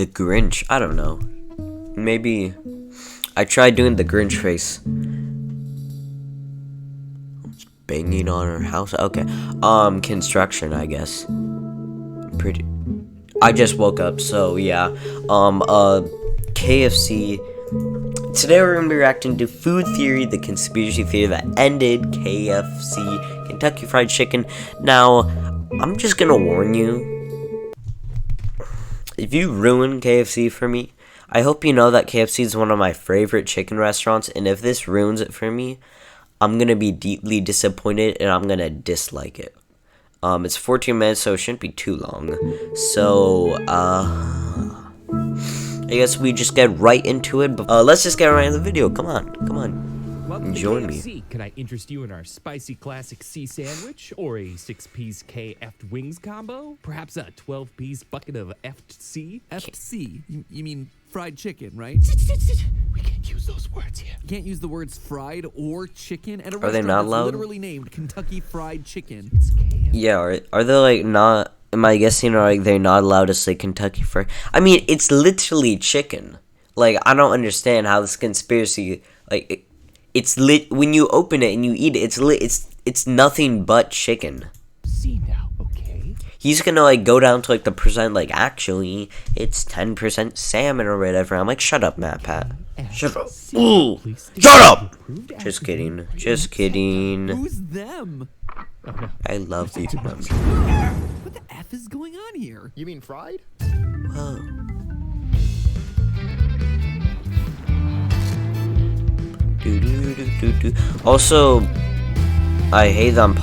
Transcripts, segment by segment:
The Grinch. I don't know. Maybe I tried doing the Grinch face. Banging on her house. Okay. Construction, I guess. Pretty. I just woke up, so yeah. KFC. Today we're gonna be reacting to Food Theory, the conspiracy theory that ended KFC, Kentucky Fried Chicken. Now, I'm just gonna warn you. If you ruin KFC for me, I hope you know that KFC is one of my favorite chicken restaurants, and if this ruins it for me, I'm gonna be deeply disappointed and I'm gonna dislike it. It's 14 minutes, so it shouldn't be too long. So, I guess we just get right into it. Let's just get right into the video. Come on. Welcome Join to KFC. me. Can I interest you in our spicy classic C sandwich or a 6-piece KF wings combo? Perhaps a 12-piece bucket of FC? FC? You mean fried chicken, right? We can't use those words here. You can't use the words fried or chicken at a Are they restaurant not that's allowed? literally named Kentucky Fried Chicken. It's KF. Yeah, are they like not? Am I guessing like they're not allowed to say Kentucky Fried? I mean, it's literally chicken. Like, I don't understand how this conspiracy it's lit when you open it and you eat it. It's nothing but chicken. See now, okay? He's gonna like go down to like the percent, like actually it's 10% salmon or whatever. I'm like, shut up, Matt Pat. Shut up. Ooh, shut up. Just kidding. Who's them? Oh, no. I love these numbers. What the F is going on here? You mean fried? Whoa. Do. Also, I hate that I'm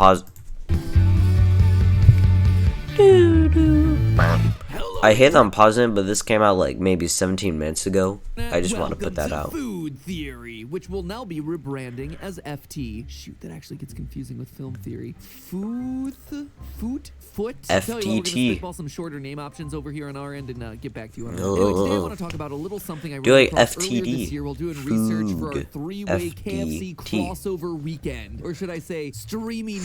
I hate that I'm pausing, but this came out like maybe 17 minutes ago. I just want to put that out. Food Theory, which will now be rebranding as FT. Shoot, that actually gets confusing with Film Theory. Foot. FTT. Tell you what, we're gonna spitball some shorter name options over here on our end and get back to you on that. Anyway, today I want to talk about a little something I Do ran like across earlier FTD. this year while doing research for our Food. three-way FTT. KFC crossover weekend, or should I say, streaming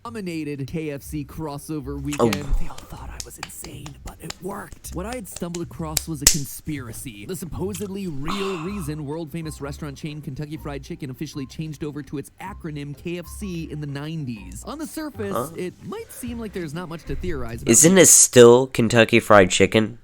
nominated KFC crossover weekend. They all thought I was insane, but it worked. What I had stumbled across was a conspiracy. The supposedly real reason world-famous restaurant chain Kentucky Fried Chicken officially changed over to its acronym KFC in the 90s. On the surface, it might seem like there's not much to theorize about. Isn't it still Kentucky Fried Chicken?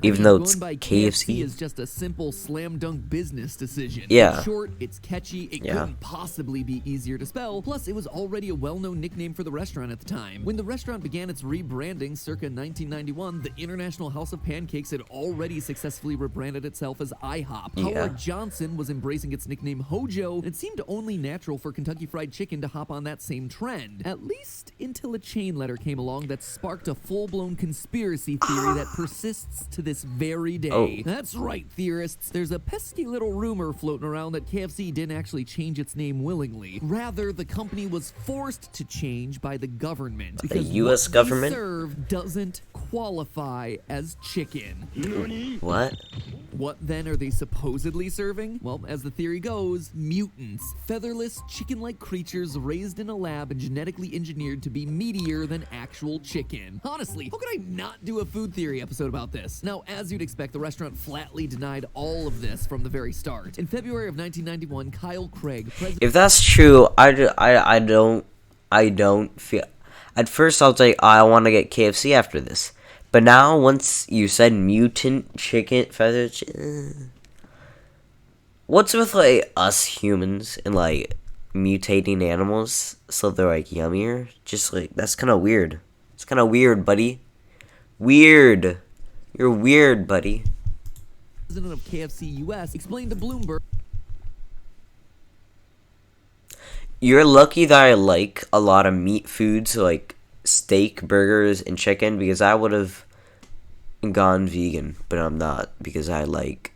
Even though it's Going by KFC? is just a simple slam dunk business decision. Yeah. It's short, it's catchy, it Yeah. couldn't possibly be easier to spell. Plus, it was already a well-known nickname for the restaurant at the time. When the restaurant began its rebranding circa 1991, the International House of Pancakes had already successfully rebranded itself as IHOP. Yeah. Howard Johnson was embracing its nickname Hojo, and it seemed only natural for Kentucky Fried Chicken to hop on that same trend. At least until a chain letter came along that sparked a full-blown conspiracy theory that persists to this very day. Oh. That's right, theorists. There's a pesky little rumor floating around that KFC didn't actually change its name willingly. Rather, the company was forced to change by the government. Because US what government? they serve doesn't qualify as chicken. What? What then are they supposedly serving? Well, as the theory goes, mutants. Featherless, chicken-like creatures raised in a lab and genetically engineered to be meatier than actual chicken. Honestly, how could I not do a food theory episode about this? Now, as you'd expect, the restaurant flatly denied all of this from the very start. In February of 1991, Kyle Craig, president... If that's true, I don't feel. At first, I was like, I want to get KFC after this. But now, once you said mutant chicken feathers, what's with like us humans and like mutating animals so they're like yummier? Just like that's kind of weird. It's kind of weird, buddy. Weird. You're weird, buddy. President of KFC US explained to Bloomberg. You're lucky that I like a lot of meat foods like steak, burgers, and chicken because I would have gone vegan, but I'm not because I like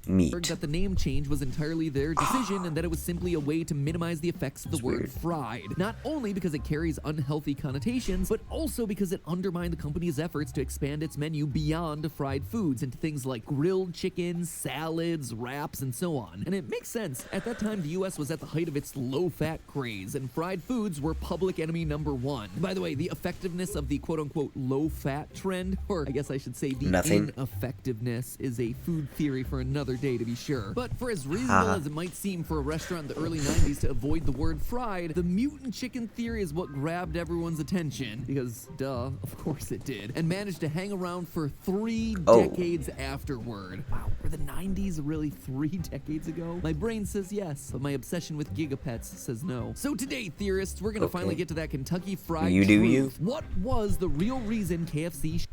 meat. that the name change was entirely their decision and that it was simply a way to minimize the effects of the word weird. fried. Not only because it carries unhealthy connotations, but also because it undermined the company's efforts to expand its menu beyond fried foods into things like grilled chicken, salads, wraps, and so on. And it makes sense. At that time, the US was at the height of its low-fat craze, and fried foods were public enemy number one. By the way, the effectiveness of the quote-unquote low-fat trend, or I guess I should say the Nothing. ineffectiveness, is a food theory for another day, to be sure. But for as reasonable as it might seem for a restaurant in the early 90s to avoid the word fried, the mutant chicken theory is what grabbed everyone's attention. Because, duh, of course it did. And managed to hang around for 3 decades afterward. Wow, were the 90s really 3 decades ago? My brain says yes, but my obsession with gigapets says no. So today, theorists, we're gonna finally get to that Kentucky Fried You do truth. you. What was the real reason KFC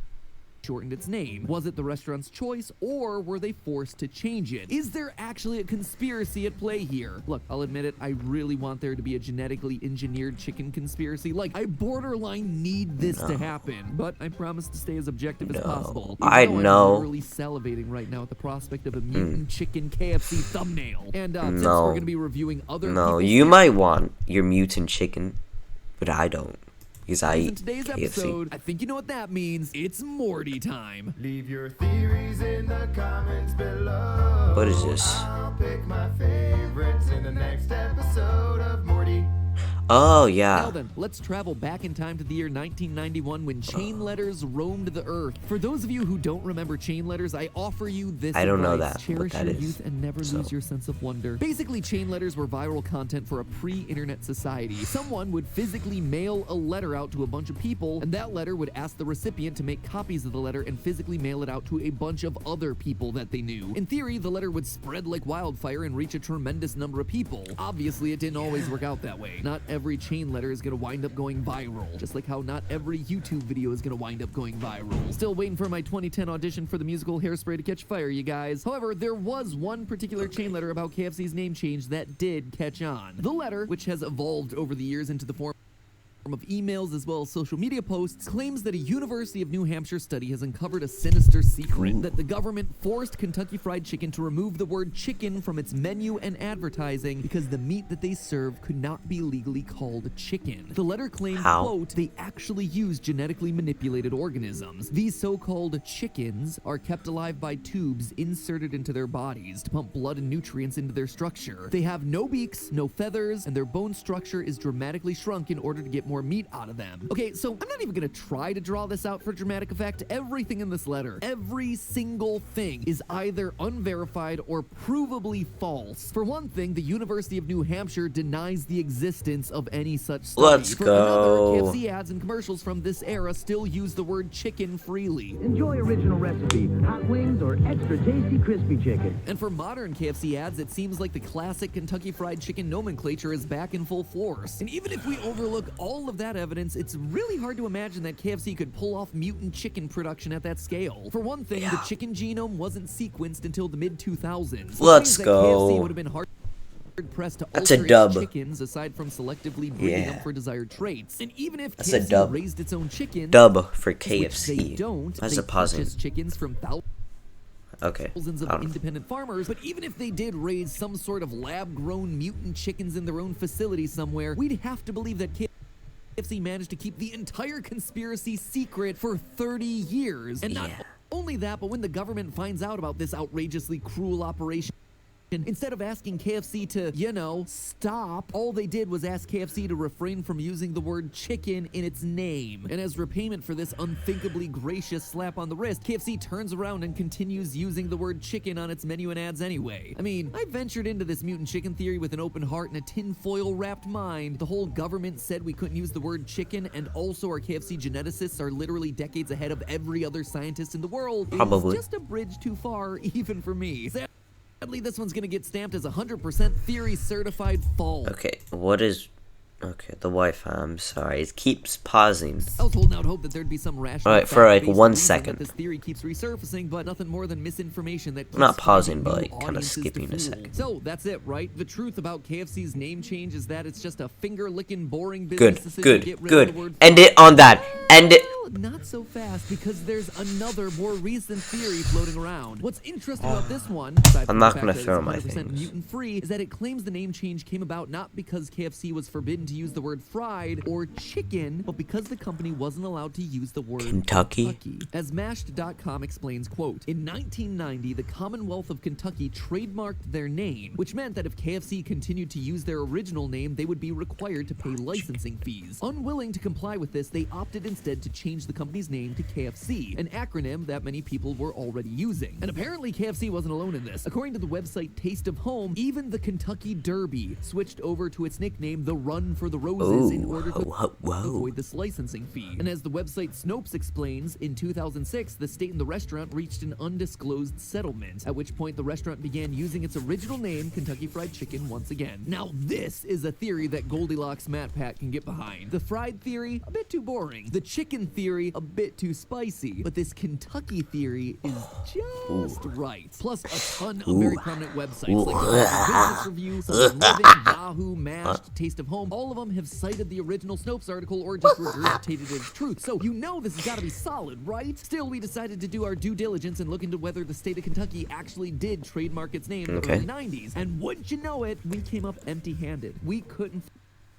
shortened its name? Was it the restaurant's choice, or were they forced to change it? Is there actually a conspiracy at play here? Look, I'll admit it, I really want there to be a genetically engineered chicken conspiracy. Like, I borderline need this to happen, but I promise to stay as objective as possible. Even I though know. I'm literally salivating right now at the prospect of a mutant chicken KFC thumbnail. And since No. we're going to be reviewing other No, people's you might want your mutant chicken, but I don't. Because I in eat today's KFC. episode, I think you know what that means. It's Morty time. Leave your theories in the comments below. What is this? I'll pick my favorites in the next episode of Morty. Oh, Now yeah. then, let's travel back in time to the year 1991 when chain letters roamed the earth. For those of you who don't remember chain letters, I offer you this I don't know advice. that, what Cherish that your is. youth and never So. lose your sense of wonder. Basically, chain letters were viral content for a pre-internet society. Someone would physically mail a letter out to a bunch of people, and that letter would ask the recipient to make copies of the letter and physically mail it out to a bunch of other people that they knew. In theory, the letter would spread like wildfire and reach a tremendous number of people. Obviously, it didn't always work out that way. Not every chain letter is going to wind up going viral, just like how not every YouTube video is going to wind up going viral. Still waiting for my 2010 audition for the musical Hairspray to catch fire, you guys. However, there was one particular chain letter about KFC's name change that did catch on. The letter, which has evolved over the years into the form of emails as well as social media posts, claims that a University of New Hampshire study has uncovered a sinister secret, that the government forced Kentucky Fried Chicken to remove the word chicken from its menu and advertising because the meat that they serve could not be legally called chicken. The letter claimed, How? quote, they actually use genetically manipulated organisms. These so-called chickens are kept alive by tubes inserted into their bodies to pump blood and nutrients into their structure. They have no beaks, no feathers, and their bone structure is dramatically shrunk in order to get more meat out of them. Okay, so I'm not even gonna try to draw this out for dramatic effect. Everything in this letter, every single thing, is either unverified or provably false. For one thing, the University of New Hampshire denies the existence of any such study. Let's For go. another, KFC ads and commercials from this era still use the word chicken freely. Enjoy original recipe, hot wings, or extra tasty crispy chicken. And for modern KFC ads, it seems like the classic Kentucky Fried Chicken nomenclature is back in full force. And even if we overlook all of that evidence, it's really hard to imagine that KFC could pull off mutant chicken production at that scale. For one thing, the chicken genome wasn't sequenced until the mid-2000s. Let's That go. KFC would have been hard pressed to That's a alter dub. its chickens aside from selectively breeding Yeah. them for desired traits. And even if That's a KFC dub. raised its own chicken, Dub for which KFC. they don't, That's they a pausing. purchase chickens from Okay. thousands of I don't know. independent farmers, but even if they did raise some sort of lab-grown mutant chickens in their own facility somewhere, we'd have to believe that KFC managed to keep the entire conspiracy secret for 30 years. And not Yeah. only that, but when the government finds out about this outrageously cruel operation, instead of asking KFC to, stop, all they did was ask KFC to refrain from using the word chicken in its name. And as repayment for this unthinkably gracious slap on the wrist, KFC turns around and continues using the word chicken on its menu and ads anyway. I mean, I ventured into this mutant chicken theory with an open heart and a tinfoil wrapped mind. The whole government said we couldn't use the word chicken, and also our KFC geneticists are literally decades ahead of every other scientist in the world. Probably. It's just a bridge too far, even for me. Sadly, this one's gonna get stamped as 100% theory certified false. Okay, what is... Okay, the Wi-Fi, I'm sorry. It keeps pausing. I was holding out hope that there'd be some rational. Alright, for like fact-based 1 reason second. that this theory keeps resurfacing, but nothing more than misinformation that keeps Not pausing, finding but, new like, kinda audiences to skipping a fool. second. So that's it, right? The truth about KFC's name change is that it's just a finger-licking, boring business Good, decision good, to get rid of good. the word End it on that. End it. not so fast, because there's another more recent theory floating around. What's interesting about this one, aside from I'm not the gonna fact that throw it's my 100% things. mutant-free, is that it claims the name change came about not because KFC was forbidden to use the word fried or chicken, but because the company wasn't allowed to use the word Kentucky? As Mashed.com explains, quote, in 1990, the Commonwealth of Kentucky trademarked their name, which meant that if KFC continued to use their original name, they would be required to pay licensing fees. Unwilling to comply with this, they opted instead to change the company's name to KFC, an acronym that many people were already using. And apparently KFC wasn't alone in this. According to the website Taste of Home, even the Kentucky Derby switched over to its nickname, the Run for the Roses, in order to avoid this licensing fee. And as the website Snopes explains, in 2006, the state and the restaurant reached an undisclosed settlement, at which point the restaurant began using its original name, Kentucky Fried Chicken, once again. Now this is a theory that Goldilocks Matt Pat can get behind. The fried theory, a bit too boring. The chicken theory, a bit too spicy. But this Kentucky theory is just right. Plus a ton of very prominent websites like the Business Review, Southern Living, Yahoo, Mashed, Taste of Home. All of them have cited the original Snopes article or just regurgitated it as truth. So you know this has got to be solid, right? Still, we decided to do our due diligence and look into whether the state of Kentucky actually did trademark its name in the early 90s. And wouldn't you know it, we came up empty-handed. We couldn't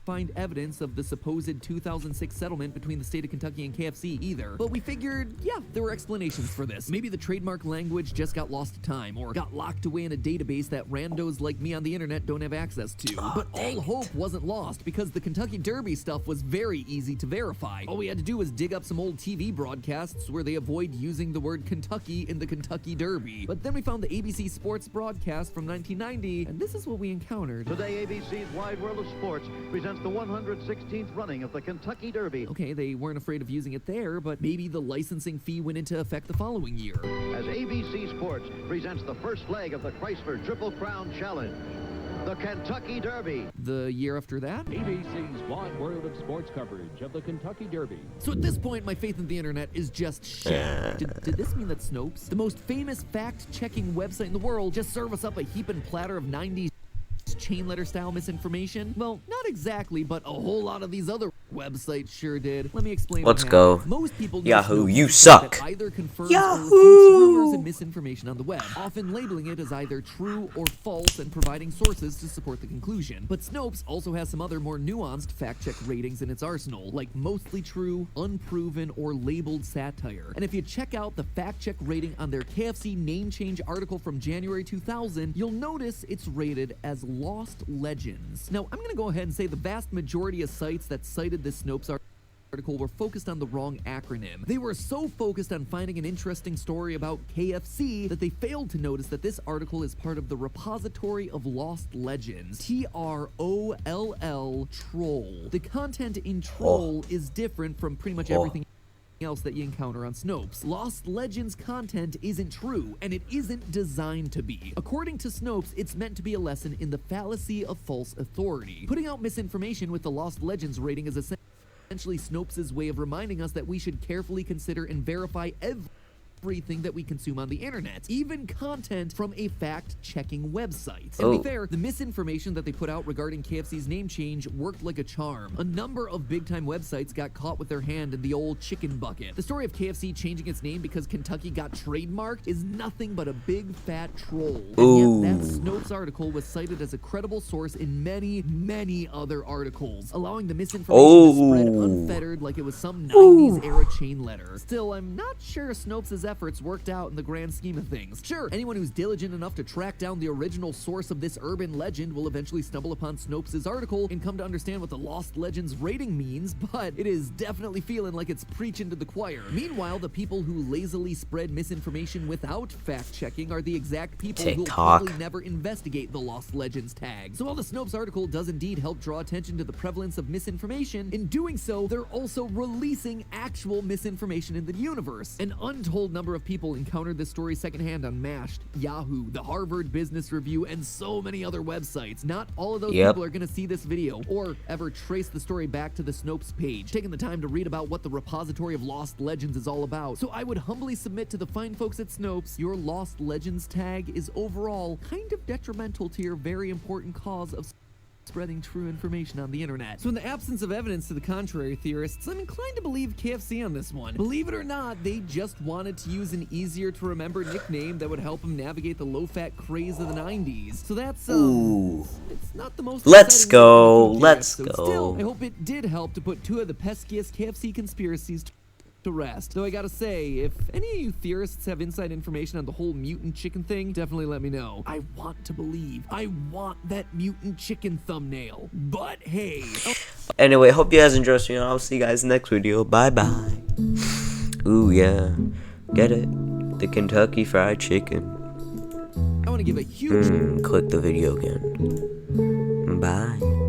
find evidence of the supposed 2006 settlement between the state of Kentucky and KFC either. But we figured, yeah, there were explanations for this. Maybe the trademark language just got lost to time or got locked away in a database that randos like me on the internet don't have access to. But all hope wasn't lost because the Kentucky Derby stuff was very easy to verify. All we had to do was dig up some old TV broadcasts where they avoid using the word Kentucky in the Kentucky Derby. But then we found the ABC Sports broadcast from 1990, and this is what we encountered. Today, ABC's Wide World of Sports presents the 116th running of the Kentucky Derby. Okay, they weren't afraid of using it there, but maybe the licensing fee went into effect the following year. As ABC Sports presents the first leg of the Chrysler Triple Crown Challenge, the Kentucky Derby. The year after that? ABC's wide world of sports coverage of the Kentucky Derby. So at this point, my faith in the internet is just shattered. Did this mean that Snopes, the most famous fact-checking website in the world, just serve us up a heaping platter of 90s chain letter style misinformation? Well, not exactly, but a whole lot of these other websites sure did. Let me explain. Let's what go. happened. Most people know Yahoo, Snopes you is a suck. site that either confirms Yahoo! or refutes rumors and misinformation on the web, often labeling it as either true or false and providing sources to support the conclusion. But Snopes also has some other more nuanced fact-check ratings in its arsenal, like mostly true, unproven, or labeled satire. And if you check out the fact-check rating on their KFC name change article from January 2000, you'll notice it's rated as Lost Legends. Now, I'm going to go ahead and say the vast majority of sites that cited this Snopes article were focused on the wrong acronym. They were so focused on finding an interesting story about KFC that they failed to notice that this article is part of the repository of Lost Legends. TROLL, troll. The content in troll is different from pretty much everything else that you encounter on Snopes. Lost Legends content isn't true, and it isn't designed to be. According to Snopes, it's meant to be a lesson in the fallacy of false authority. Putting out misinformation with the Lost Legends rating is essentially Snopes' way of reminding us that we should carefully consider and verify everything that we consume on the internet, even content from a fact-checking website. And to be fair, the misinformation that they put out regarding KFC's name change worked like a charm. A number of big-time websites got caught with their hand in the old chicken bucket. The story of KFC changing its name because Kentucky got trademarked is nothing but a big fat troll. And yet that Snopes article was cited as a credible source in many, many other articles, allowing the misinformation to spread unfettered like it was some 90s era chain letter. Still, I'm not sure Snopes' efforts worked out in the grand scheme of things. Sure, anyone who's diligent enough to track down the original source of this urban legend will eventually stumble upon Snopes' article and come to understand what the Lost Legends rating means, but it is definitely feeling like it's preaching to the choir. Meanwhile, the people who lazily spread misinformation without fact-checking are the exact people who will probably never investigate the Lost Legends tag. So while the Snopes article does indeed help draw attention to the prevalence of misinformation, in doing so, they're also releasing actual misinformation in the universe. An untold number of people encountered this story secondhand on Mashed, Yahoo, the Harvard Business Review, and so many other websites. Not all of those people are going to see this video or ever trace the story back to the Snopes page, taking the time to read about what the repository of Lost Legends is all about. So I would humbly submit to the fine folks at Snopes, your Lost Legends tag is overall kind of detrimental to your very important cause of spreading true information on the internet. So in the absence of evidence to the contrary, theorists, I'm inclined to believe KFC on this one. Believe it or not, they just wanted to use an easier to remember nickname that would help them navigate the low-fat craze of the 90s. So that's, Ooh. it's not the most Let's exciting go, news of the let's episode. go. Still, I hope it did help to put two of the peskiest KFC conspiracies to rest. Though I gotta say, if any of you theorists have inside information on the whole mutant chicken thing, definitely let me know. I want to believe. I want that mutant chicken thumbnail. But hey. Anyway, hope you guys enjoyed. I'll see you guys in the next video. Bye bye. Ooh yeah, get it? The Kentucky Fried Chicken. I want to give a huge Click the video again. Bye.